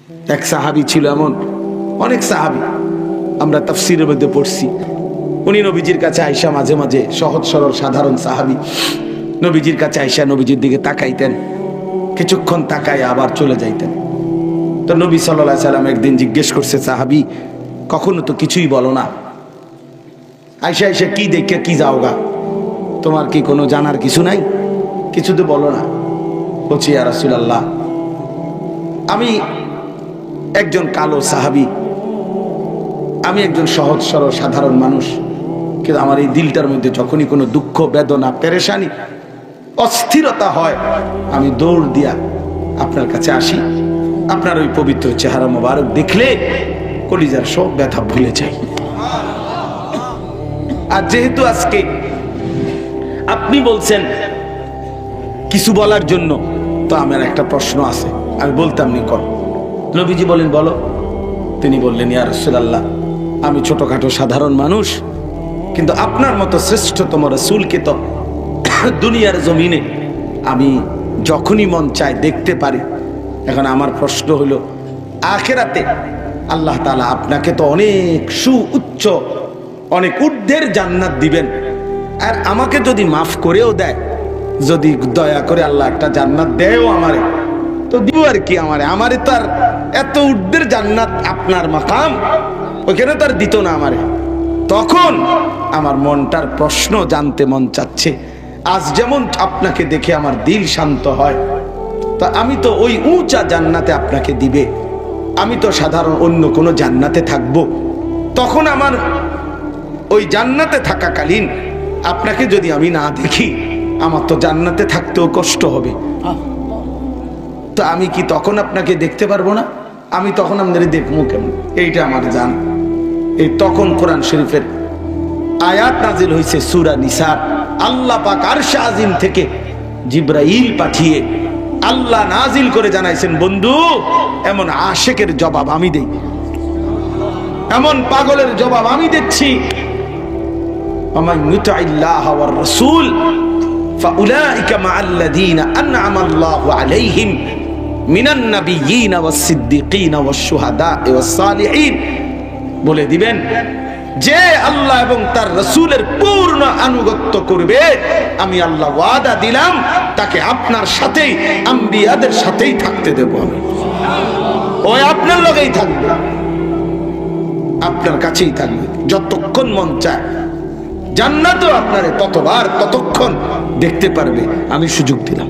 এক সাহাবী ছিল এমন, অনেক সাহাবী আমরা তাফসীরের মধ্যে পড়ছি। উনি নবীজির কাছে আয়েশা মাঝে মাঝে সহজ সরল সাধারণ সাহাবী নবীজির কাছে আয়েশা নবীজির দিকে তাকাইতেন, কিছুক্ষণ তাকায় আবার চলে যাইতেন। তো নবী সাল্লাল্লাহু আলাইহি সাল্লাম একদিন জিজ্ঞেস করছে, সাহাবী কখনো তো কিছুই বলো না, আয়েশা আয়েশা কি দেখে কি যাওগা, তোমার কি কোনো জানার কিছু নাই, কিছু তো বলো না। বলছি ইয়া রাসূলুল্লাহ, আমি একজন কালো সাহাবী, আমি একজন সহজ সরল সাধারণ মানুষ, কিন্তু আমার এই দিলটার মধ্যে যখনই কোনো দুঃখ বেদনা পেরেশানি অস্থিরতা হয়, আমি দৌড় দিয়া আপনার কাছে আসি, আপনার ওই পবিত্র চেহারা মোবারক দেখলে কলিজার সব ব্যথা ভুলে যাই। আর যেহেতু আজকে আপনি বলছেন কিছু বলার জন্য, তো আমার একটা প্রশ্ন আছে, আমি বলতাম নি কর। নবীজি বলেন বলো। তিনি বললেন, ইয়া রাসূলুল্লাহ, আমি ছোটখাটো সাধারণ মানুষ, কিন্তু আপনার মতো শ্রেষ্ঠতম রাসূলকে তো দুনিয়ার জমিনে আমি যখনই মন চায় দেখতে পারি। এখন আমার প্রশ্ন হলো, আখিরাতে আল্লাহ তাআলা আপনাকে তো অনেক উচ্চ অনেক ঊর্ধ্বের জান্নাত দিবেন, আর আমাকে যদি মাফ করেও দেয়, যদি দয়া করে আল্লাহ একটা জান্নাত দেয়ও আমারে, তো দিব আর কি, আমারে তো আর এত ঊর্ধ্বের জান্নাত আপনার মাকাম, ওখানে তো আর দিত না আমারে। তখন আমার মনটার প্রশ্ন জানতে মন চাচ্ছে, আজ যেমন আপনাকে দেখে আমার দিল শান্ত হয়, তা আমি তো ওই উঁচা জান্নাতে আপনাকে দিবে, আমি তো সাধারণ অন্য কোনো জান্নাতে থাকবো, তখন আমার ওই জান্নাতে থাকাকালীন আপনাকে যদি আমি না দেখি, আমার তো জান্নাতে থাকতেও কষ্ট হবে। তো আমি কি তখন আপনাকে দেখতে পারবো না? আমি তখন আপনাদের দেখবো কেমন? এইটা আমার জান। এই তখন কোরআন শরীফের আয়াত নাজিল হয়েছে সূরা নিসা। আল্লাহ পাক আরশে আজিম থেকে জিবরাইল পাঠিয়ে আল্লাহ নাজিল করে জানাইছেন, বন্ধু এমন আশিকের জবাব আমি দেই, এমন পাগলের জবাব আমি দিচ্ছি। ওমান ইউতিল্লাহ ওয়ার রাসূল ফাউলাইকা মাআল্লাযীনা আনআমা আল্লাহু আলাইহিম মিনান নাবিয়্যিন ওয়াস সিদ্দীকিন ওয়াস শুহাদা ওয়াস সালিহিন। বলে দিবেন, যে আল্লাহ এবং তার রাসূলের পূর্ণ আনুগত্য করবে, আমি আল্লাহ ওয়াদা দিলাম তাকে আপনার সাথেই, আম্বিয়াদের সাথেই থাকতে দেব। আমি ওই আপনার লগেই থাকবে, আপনার কাছেই থাকবে যতক্ষণ মন চায়। জান্নাতও আপনারে ততবার ততক্ষণ দেখতে পারবে, আমি সুযোগ দিলাম।